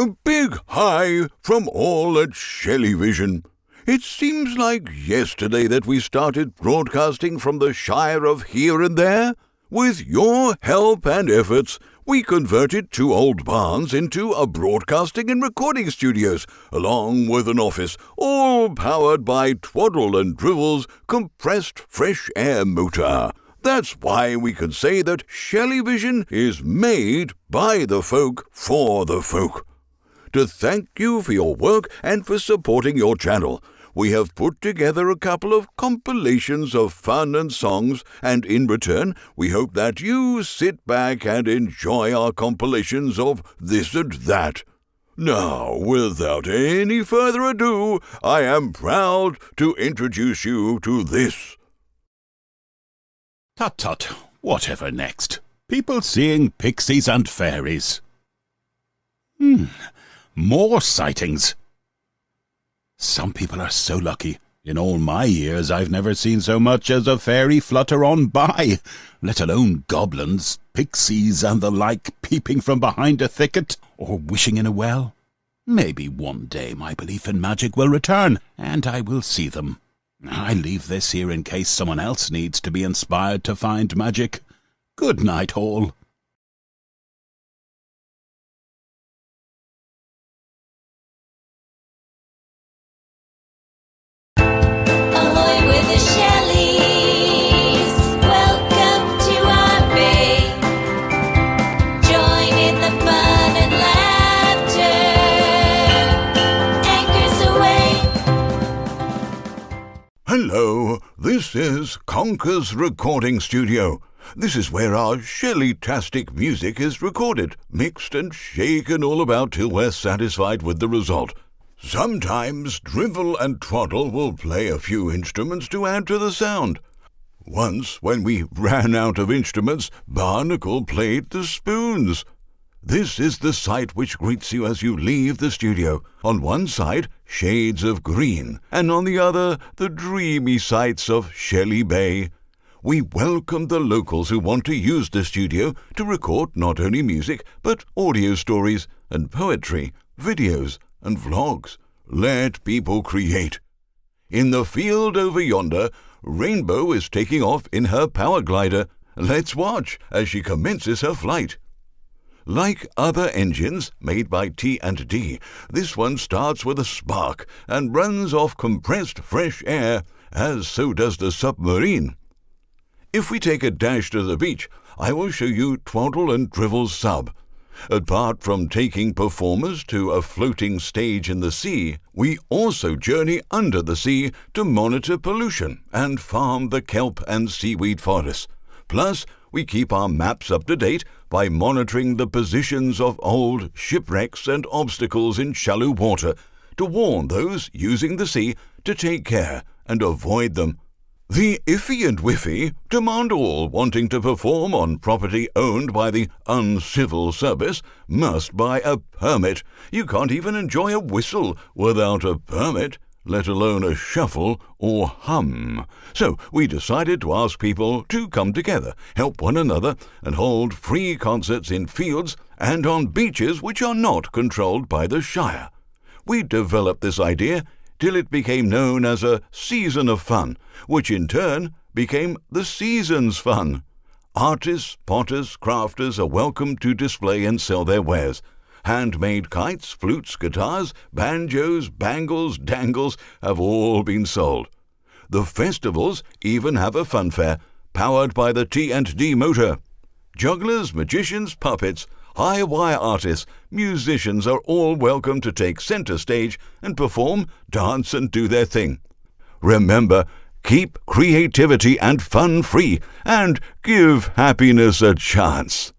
A big hi from all at ShellieVision. It seems like yesterday that we started broadcasting from the Shire of Here and There. With your help and efforts, we converted 2 old barns into a broadcasting and recording studios, along with an office, all powered by Twaddle and Drivel's compressed fresh air motor. That's why we can say that ShellieVision is made by the folk for the folk. To thank you for your work and for supporting your channel, we have put together a couple of compilations of fun and songs, and in return, we hope that you sit back and enjoy our compilations of this and that. Now, without any further ado, I am proud to introduce you to this. Tut tut, whatever next? People seeing pixies and fairies. More sightings. Some people are so lucky. In all my years, I've never seen so much as a fairy flutter on by, let alone goblins, pixies, and the like peeping from behind a thicket or wishing in a well. Maybe one day my belief in magic will return, and I will see them. I leave this here in case someone else needs to be inspired to find magic. Good night, all. Hello, this is Conker's Recording Studio. This is where our ShellieTastic music is recorded, mixed and shaken all about till we're satisfied with the result. Sometimes Drivel and Twaddle will play a few instruments to add to the sound. Once, when we ran out of instruments, Barnacle played the spoons. This is the sight which greets you as you leave the studio. On one side, shades of green, and on the other, the dreamy sights of Shelley Bay. We welcome the locals who want to use the studio to record not only music, but audio stories and poetry, videos and vlogs. Let people create. In the field over yonder, Rainbow is taking off in her power glider. Let's watch as she commences her flight. Like other engines made by T&D, this one starts with a spark and runs off compressed fresh air, as so does the submarine. If we take a dash to the beach, I will show you Twaddle and Drivel's sub. Apart from taking performers to a floating stage in the sea, we also journey under the sea to monitor pollution and farm the kelp and seaweed forests. Plus, we keep our maps up to date by monitoring the positions of old shipwrecks and obstacles in shallow water to warn those using the sea to take care and avoid them. The Iffy and Whiffy demand all wanting to perform on property owned by the uncivil service must buy a permit. You can't even enjoy a whistle without a permit, let alone a shuffle or hum. So we decided to ask people to come together, help one another, and hold free concerts in fields and on beaches which are not controlled by the Shire. We developed this idea till it became known as a season of fun, which in turn became the season's fun. Artists, potters, crafters are welcome to display and sell their wares. Handmade kites, flutes, guitars, banjos, bangles, dangles have all been sold. The festivals even have a fun fair, powered by the T&D motor. Jugglers, magicians, puppets, high-wire artists, musicians are all welcome to take center stage and perform, dance and do their thing. Remember, keep creativity and fun free and give happiness a chance.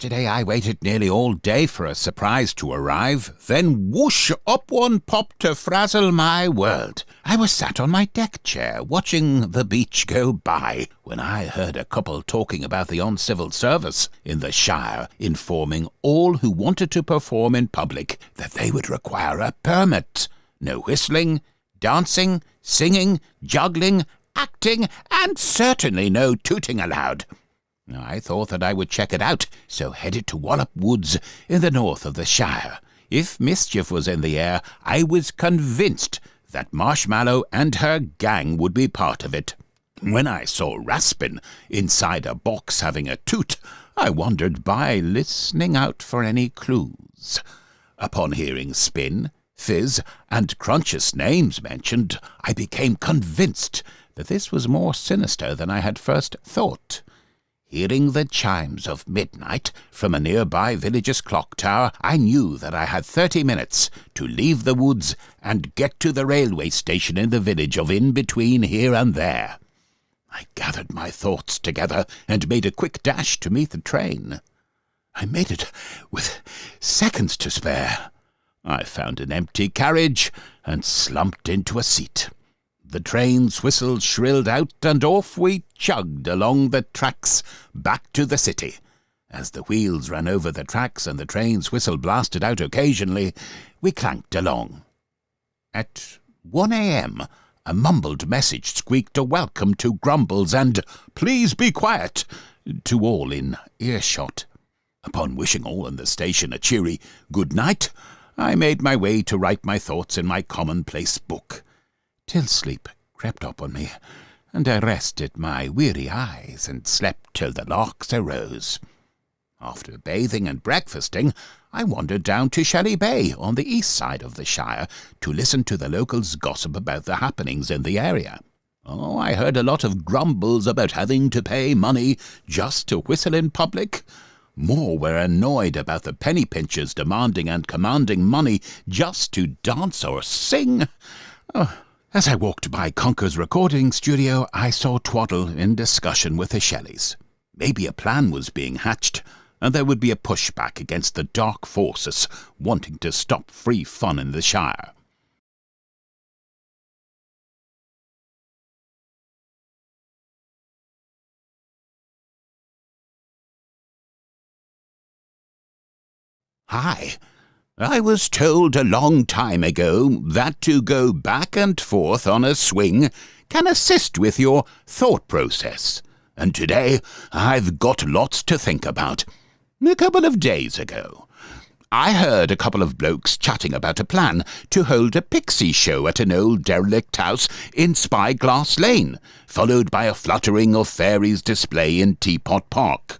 Yesterday I waited nearly all day for a surprise to arrive, then whoosh, up one popped to frazzle my world. I was sat on my deck chair watching the beach go by when I heard a couple talking about the uncivil service in the Shire, informing all who wanted to perform in public that they would require a permit. No whistling, dancing, singing, juggling, acting, and certainly no tooting allowed. I thought that I would check it out, so headed to Wallop Woods in the north of the Shire. If mischief was in the air, I was convinced that Marshmallow and her gang would be part of it. When I saw Raspin inside a box having a toot, I wandered by, listening out for any clues. Upon hearing Spin, Fizz, and Crunch's names mentioned, I became convinced that this was more sinister than I had first thought. Hearing the chimes of midnight from a nearby village's clock tower, I knew that I had 30 minutes to leave the woods and get to the railway station in the village of in-between here and there. I gathered my thoughts together and made a quick dash to meet the train. I made it with seconds to spare. I found an empty carriage and slumped into a seat. The train's whistle shrilled out, and off we chugged along the tracks back to the city. As the wheels ran over the tracks and the train's whistle blasted out occasionally, we clanked along. At 1 a.m., a mumbled message squeaked a welcome to Grumbles and "Please be quiet" to all in earshot. Upon wishing all in the station a cheery good night, I made my way to write my thoughts in my commonplace book, till sleep crept up on me, and I rested my weary eyes and slept till the larks arose. After bathing and breakfasting, I wandered down to Shelley Bay on the east side of the Shire to listen to the locals gossip about the happenings in the area. Oh, I heard a lot of grumbles about having to pay money just to whistle in public. More were annoyed about the penny pinchers demanding and commanding money just to dance or sing. As I walked by Conker's recording studio, I saw Twaddle in discussion with the Shelleys. Maybe a plan was being hatched, and there would be a pushback against the dark forces wanting to stop free fun in the Shire. Hi. I was told a long time ago that to go back and forth on a swing can assist with your thought process. And today I've got lots to think about. A couple of days ago, I heard a couple of blokes chatting about a plan to hold a pixie show at an old derelict house in Spyglass Lane, followed by a fluttering of fairies display in Teapot Park.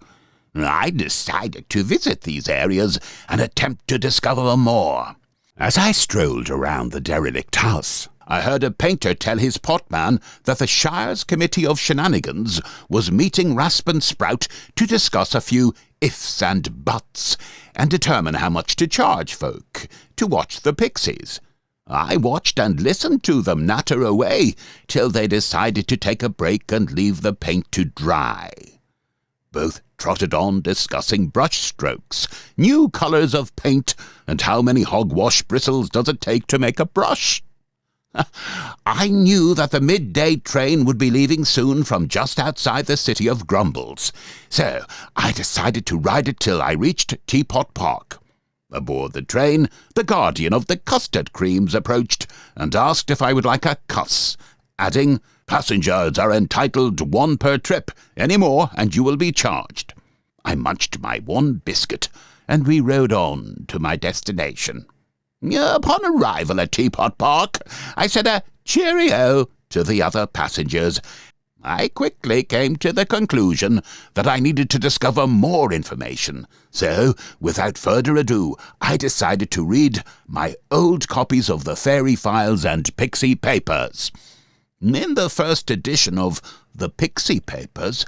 I decided to visit these areas and attempt to discover more. As I strolled around the derelict house, I heard a painter tell his potman that the Shire's Committee of Shenanigans was meeting Raspin Sprout to discuss a few ifs and buts and determine how much to charge folk to watch the pixies. I watched and listened to them natter away till they decided to take a break and leave the paint to dry. Both trotted on discussing brush strokes, new colours of paint, and how many hogwash bristles does it take to make a brush. I knew that the midday train would be leaving soon from just outside the city of Grumbles, so I decided to ride it till I reached Teapot Park. Aboard the train, the guardian of the custard creams approached and asked if I would like a cuss, adding, "Passengers are entitled 1 per trip. Any more and you will be charged." I munched my one biscuit, and we rode on to my destination. Upon arrival at Teapot Park, I said a cheerio to the other passengers. I quickly came to the conclusion that I needed to discover more information, so, without further ado, I decided to read my old copies of the Fairy Files and Pixie Papers. In the first edition of the Pixie Papers,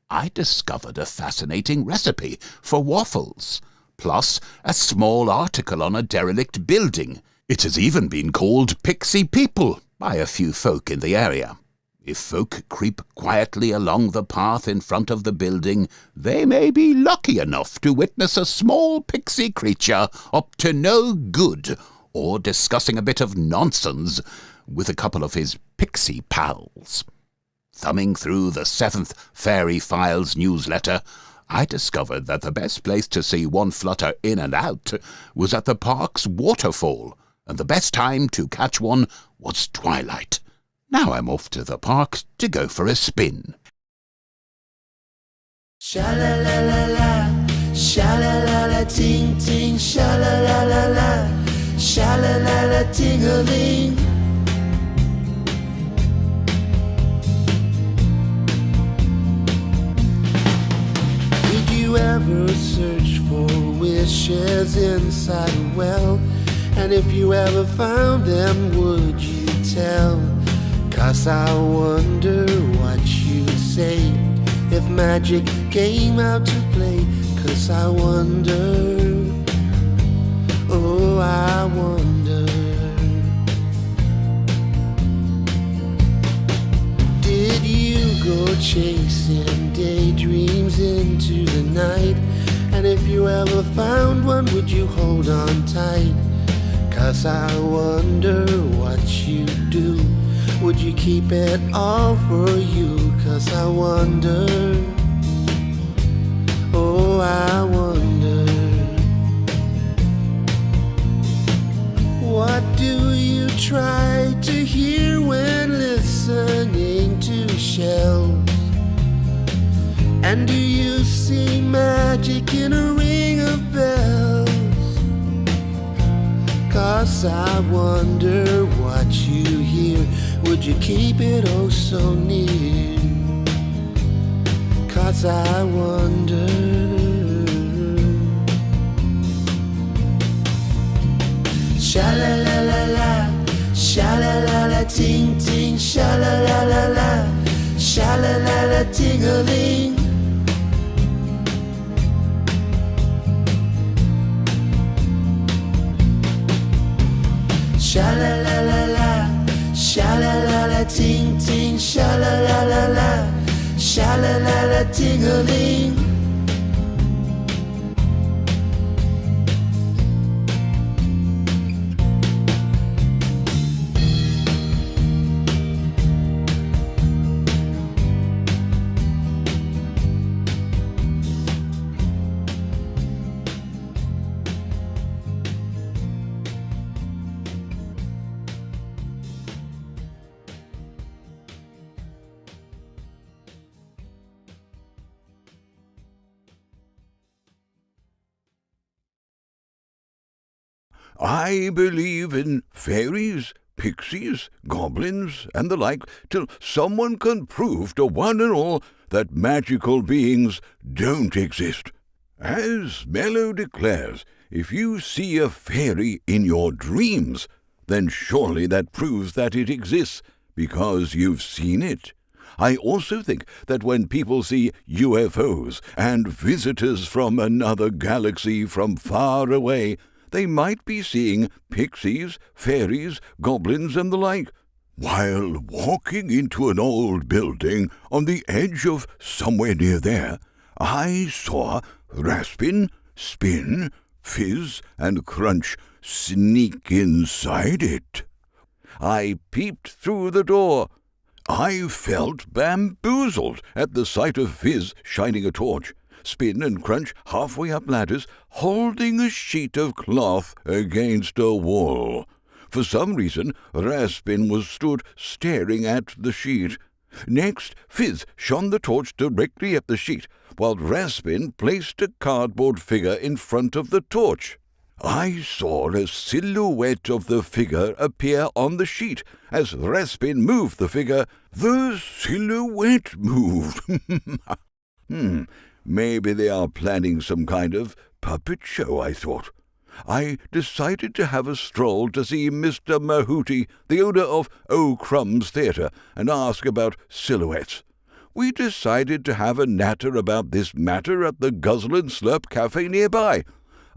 I discovered a fascinating recipe for waffles, plus a small article on a derelict building. It has even been called Pixie People by a few folk in the area. If folk creep quietly along the path in front of the building, they may be lucky enough to witness a small pixie creature up to no good, or discussing a bit of nonsense with a couple of his pixie pals. Thumbing through the 7th Fairy Files newsletter, I discovered that the best place to see one flutter in and out was at the park's waterfall, and the best time to catch one was twilight. Now I'm off to the park to go for a spin. Sha-la-la-la-la, sha-la-la-la, ting-ting, sha-la-la-la-la, sha-la-la-la, ting-a-ling. Did you ever search for wishes inside a well? And if you ever found them, would you tell? 'Cause I wonder what you'd say if magic came out to play. 'Cause I wonder, oh I wonder. Did you go chasing daydreams into the night? And if you ever found one, would you hold on tight? 'Cause I wonder what you'd do. Would you keep it all for you? 'Cause I wonder, oh I wonder. What do you try to hear when listening to shells? And do you see magic in a ring of bells? 'Cause I wonder what you hear. Would you keep it oh so near? 'Cause I wonder. Sha-la-la-la-la, sha-la-la-la, ting-ting, sha-la-la-la-la, sha-la-la-la, ting-a-ling. Sha-la-la-la-la, sha-la-la-la, ting-ting, sha-la-la-la-la, sha-la-la-la, ting-a-ling. I believe in fairies, pixies, goblins, and the like, till someone can prove to one and all that magical beings don't exist. As Mello declares, if you see a fairy in your dreams, then surely that proves that it exists, because you've seen it. I also think that when people see UFOs and visitors from another galaxy from far away, they might be seeing pixies, fairies, goblins, and the like. While walking into an old building on the edge of somewhere near there, I saw Raspin, Spin, Fizz, and Crunch sneak inside it. I peeped through the door. I felt bamboozled at the sight of Fizz shining a torch, Spin and Crunch halfway up ladders, holding a sheet of cloth against a wall. For some reason, Raspin was stood staring at the sheet. Next, Fizz shone the torch directly at the sheet, while Raspin placed a cardboard figure in front of the torch. I saw a silhouette of the figure appear on the sheet. As Raspin moved the figure, the silhouette moved. Maybe they are planning some kind of puppet show, I thought. I decided to have a stroll to see Mr. Mahooty, the owner of Oh Crumbs Theatre, and ask about silhouettes. We decided to have a natter about this matter at the Guzzle and Slurp Cafe nearby.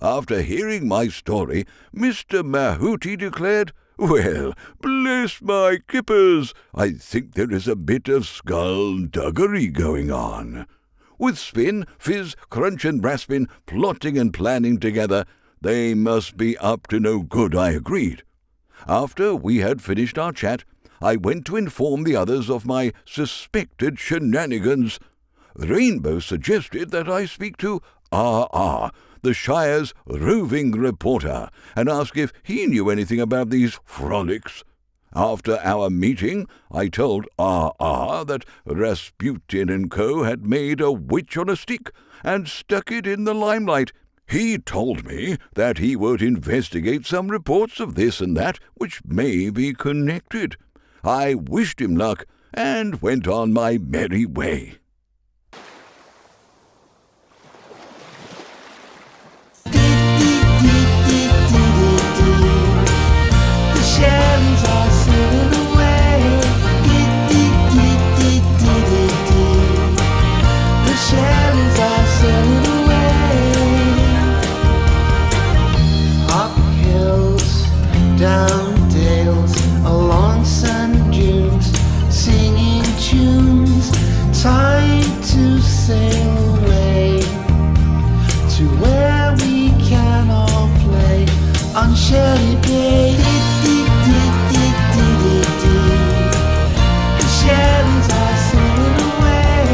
After hearing my story, Mr. Mahooty declared, Well, bless my kippers, I think there is a bit of skullduggery going on. With Spin, Fizz, Crunch and Raspin plotting and planning together, they must be up to no good, I agreed. After we had finished our chat, I went to inform the others of my suspected shenanigans. Rainbow suggested that I speak to R.R., the Shire's roving reporter, and ask if he knew anything about these frolics. After our meeting, I told R.R. that Rasputin and Co. had made a witch on a stick and stuck it in the limelight. He told me that he would investigate some reports of this and that which may be connected. I wished him luck and went on my merry way. The Shellies are sailing away. The Shellies are sailing away. Up hills, down dales, along sand dunes, singing tunes. Time to sail away to where we can all play on Shelley Bay. The Shellies are sailing away.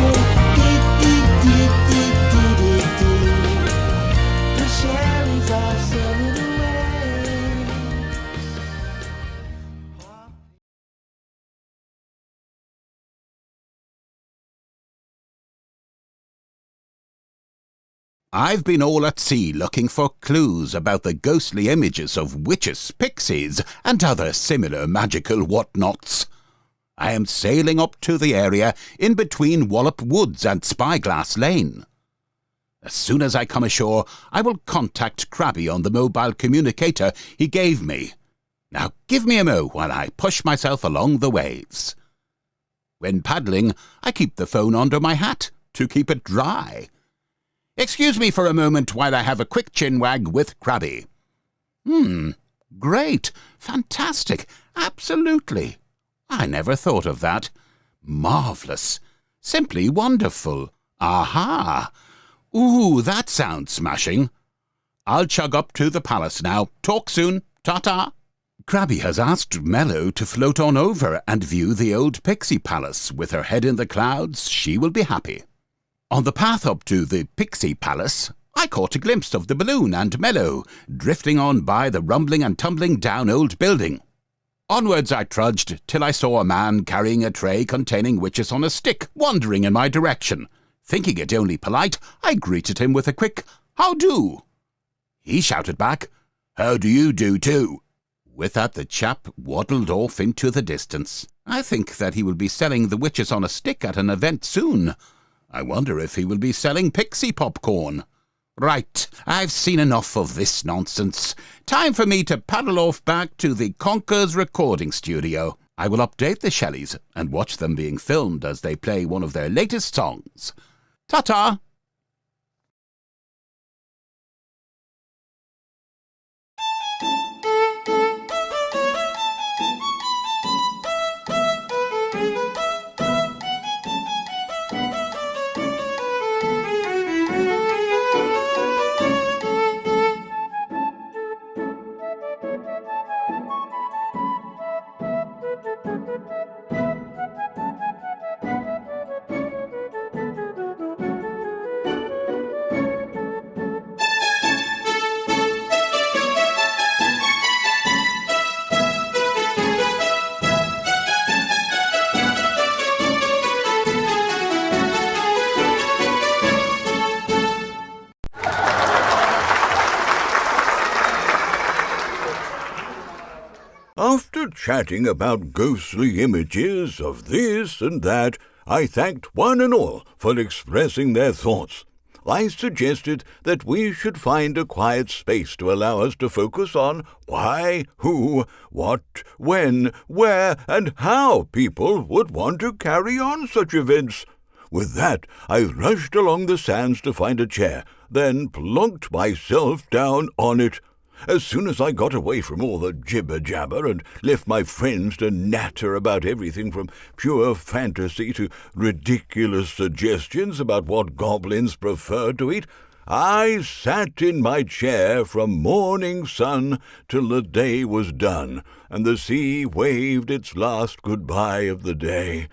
The Shellies are sailing away. I've been all at sea looking for clues about the ghostly images of witches, pixies, and other similar magical whatnots. I am sailing up to the area in between Wallop Woods and Spyglass Lane. As soon as I come ashore, I will contact Krabby on the mobile communicator he gave me. Now give me a mo while I push myself along the waves. When paddling, I keep the phone under my hat to keep it dry. Excuse me for a moment while I have a quick chinwag with Krabby. Great, fantastic, absolutely. I never thought of that. Marvellous, simply wonderful. Aha! Ooh, that sounds smashing. I'll chug up to the palace now. Talk soon. Ta-ta. Krabby has asked Mello to float on over and view the old Pixie Palace. With her head in the clouds, she will be happy. On the path up to the Pixie Palace, I caught a glimpse of the balloon and Mello, drifting on by the rumbling and tumbling down old building. Onwards I trudged till I saw a man carrying a tray containing witches on a stick wandering in my direction. Thinking it only polite, I greeted him with a quick, "How do?" He shouted back, "How do you do too?" With that the chap waddled off into the distance. I think that he will be selling the witches on a stick at an event soon. I wonder if he will be selling pixie popcorn. Right, I've seen enough of this nonsense. Time for me to paddle off back to the Conker's recording studio. I will update the Shellies and watch them being filmed as they play one of their latest songs. Ta-ta! After chatting about ghostly images of this and that, I thanked one and all for expressing their thoughts. I suggested that we should find a quiet space to allow us to focus on why, who, what, when, where, and how people would want to carry on such events. With that, I rushed along the sands to find a chair, then plonked myself down on it. As soon as I got away from all the jibber-jabber and left my friends to natter about everything from pure fantasy to ridiculous suggestions about what goblins preferred to eat, I sat in my chair from morning sun till the day was done, and the sea waved its last goodbye of the day.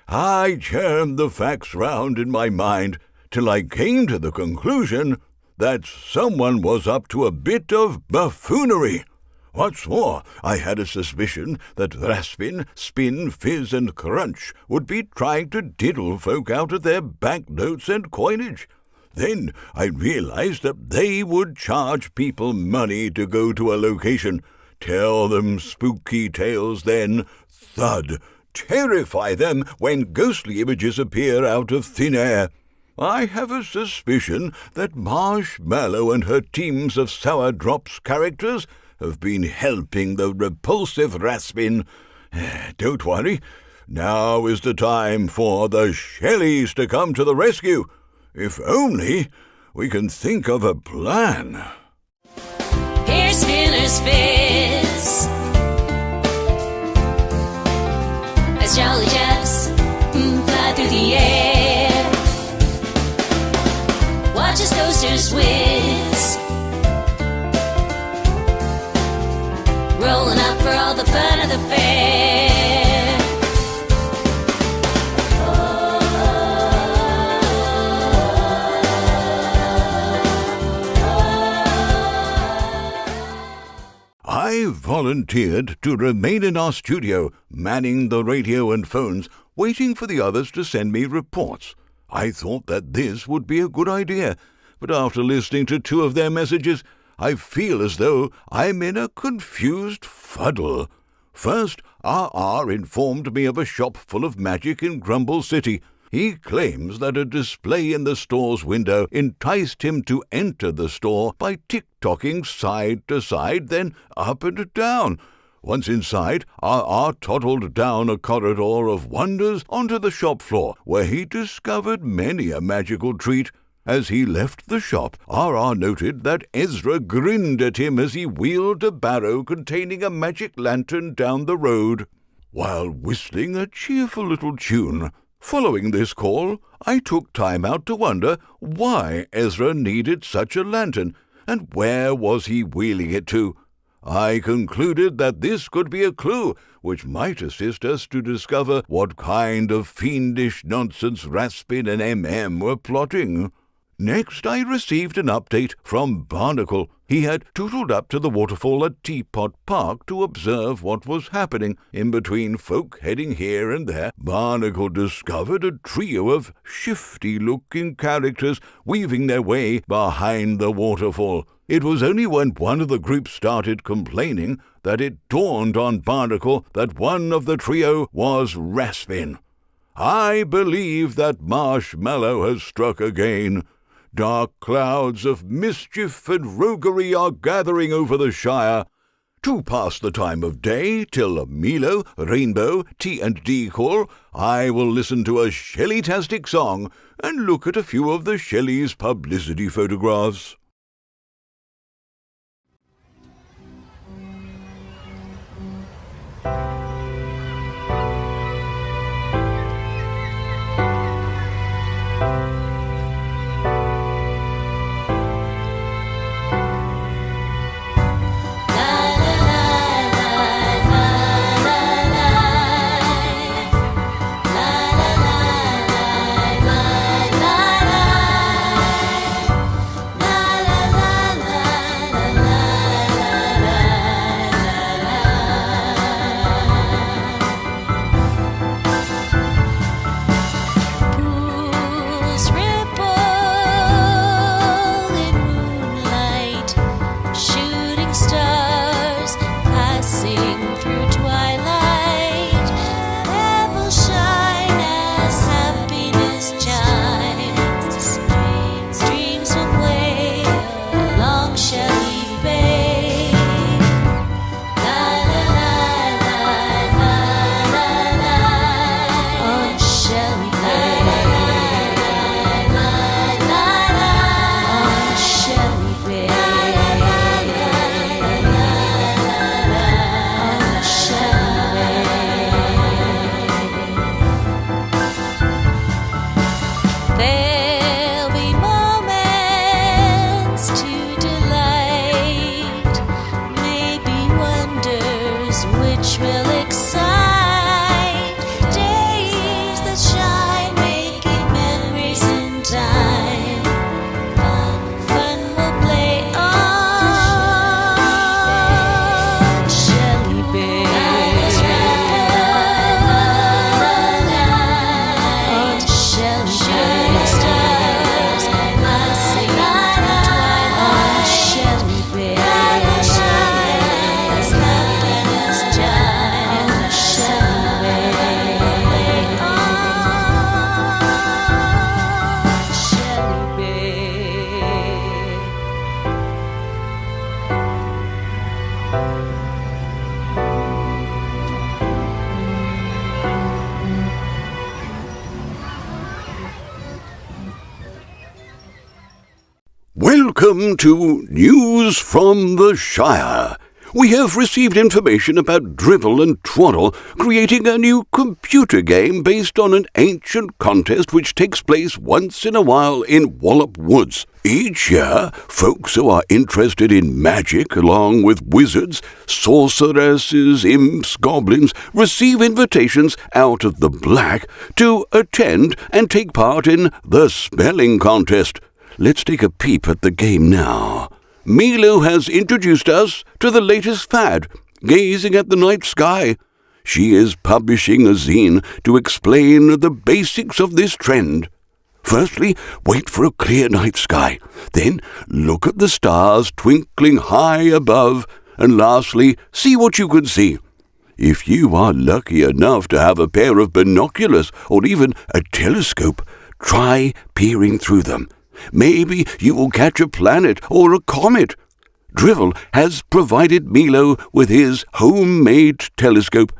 I churned the facts round in my mind till I came to the conclusion that someone was up to a bit of buffoonery. What's more, I had a suspicion that Raspin, Spin, Fizz, and Crunch would be trying to diddle folk out of their banknotes and coinage. Then I realized that they would charge people money to go to a location, tell them spooky tales, then thud, terrify them when ghostly images appear out of thin air. I have a suspicion that Marshmallow and her teams of Sour Drops characters have been helping the repulsive Raspin. Don't worry. Now is the time for the Shellies to come to the rescue. If only we can think of a plan. Here's Spinner's Fizz. As jolly jets fly through the air. Watch his coasters whiz, rolling up for all the fun of the fair. I volunteered to remain in our studio, manning the radio and phones, waiting for the others to send me reports. I thought that this would be a good idea, but after listening to 2 of their messages, I feel as though I'm in a confused fuddle. First, R.R. informed me of a shop full of magic in Grumble City. He claims that a display in the store's window enticed him to enter the store by tick-tocking side to side, then up and down. Once inside, R.R. toddled down a corridor of wonders onto the shop floor, where he discovered many a magical treat. As he left the shop, R.R. noted that Ezra grinned at him as he wheeled a barrow containing a magic lantern down the road, while whistling a cheerful little tune. Following this call, I took time out to wonder why Ezra needed such a lantern, and where was he wheeling it to. I concluded that this could be a clue which might assist us to discover what kind of fiendish nonsense Raspin and M.M. were plotting. Next, I received an update from Barnacle. He had tootled up to the waterfall at Teapot Park to observe what was happening. In between folk heading here and there, Barnacle discovered a trio of shifty-looking characters weaving their way behind the waterfall. It was only when one of the group started complaining that it dawned on Barnacle that one of the trio was Raspin. I believe that Marshmallow has struck again. Dark clouds of mischief and roguery are gathering over the Shire. To pass the time of day till Milo, Rainbow, T&D call, I will listen to a ShellieTastic song and look at a few of the Shellies' publicity photographs. La There'll be moments to delight, maybe wonders which will excite. Days that shine, making memories in time. Fun will play on Shelley Bay. On Shelley Bay. Stars glassing intertwined on Shelley Bay. As happiness time on Shelley Bay. On Shelley Bay. Welcome to News from the Shire. We have received information about Drivel and Twaddle creating a new computer game based on an ancient contest which takes place once in a while in Wallop Woods. Each year, folks who are interested in magic, along with wizards, sorceresses, imps, goblins, receive invitations out of the black to attend and take part in the spelling contest. Let's take a peep at the game now. Milo has introduced us to the latest fad, gazing at the night sky. She is publishing a zine to explain the basics of this trend. Firstly, wait for a clear night sky. Then, look at the stars twinkling high above. And lastly, see what you can see. If you are lucky enough to have a pair of binoculars or even a telescope, try peering through them. Maybe you will catch a planet or a comet. Drivel has provided Milo with his homemade telescope.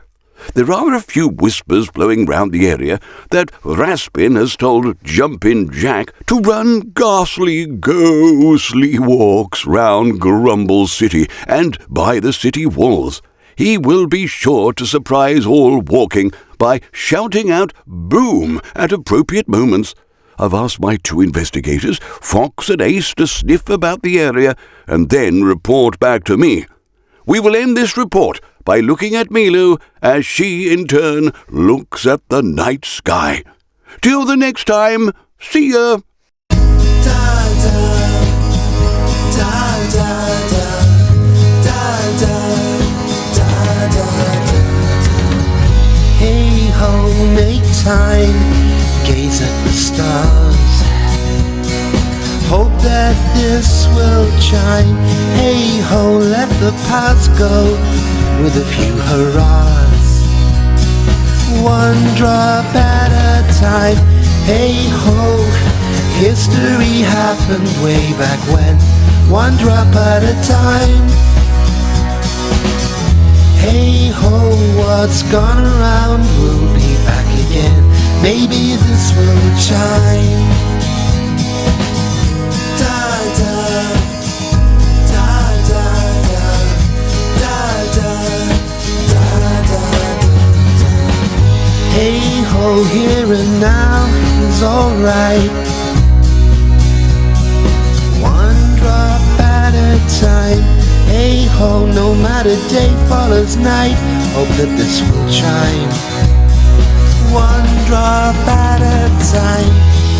There are a few whispers blowing round the area that Raspin has told Jumpin' Jack to run ghastly, ghostly walks round Grumble City and by the city walls. He will be sure to surprise all walking by shouting out "boom" at appropriate moments. I've asked my two investigators, Fox and Ace, to sniff about the area and then report back to me. We will end this report by looking at Milo as she, in turn, looks at the night sky. Till the next time, see ya! Hey ho, make time, gaze at the stars. Hope that this will chime. Hey ho, let the past go with a few hurrahs. One drop at a time. Hey ho, history happened way back when. One drop at a time. Hey ho, what's gone around will be back again. Maybe this will chime. Da da da da da da da da da da. Hey ho, here and now is alright. One drop at a time. Hey ho, no matter day follows night. Hope that this will chime. One drop at a time.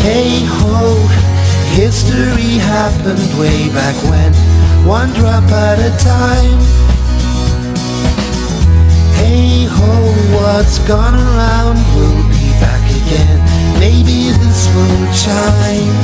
Hey ho, history happened way back when. One drop at a time. Hey ho, what's gone around will be back again. Maybe this will chime.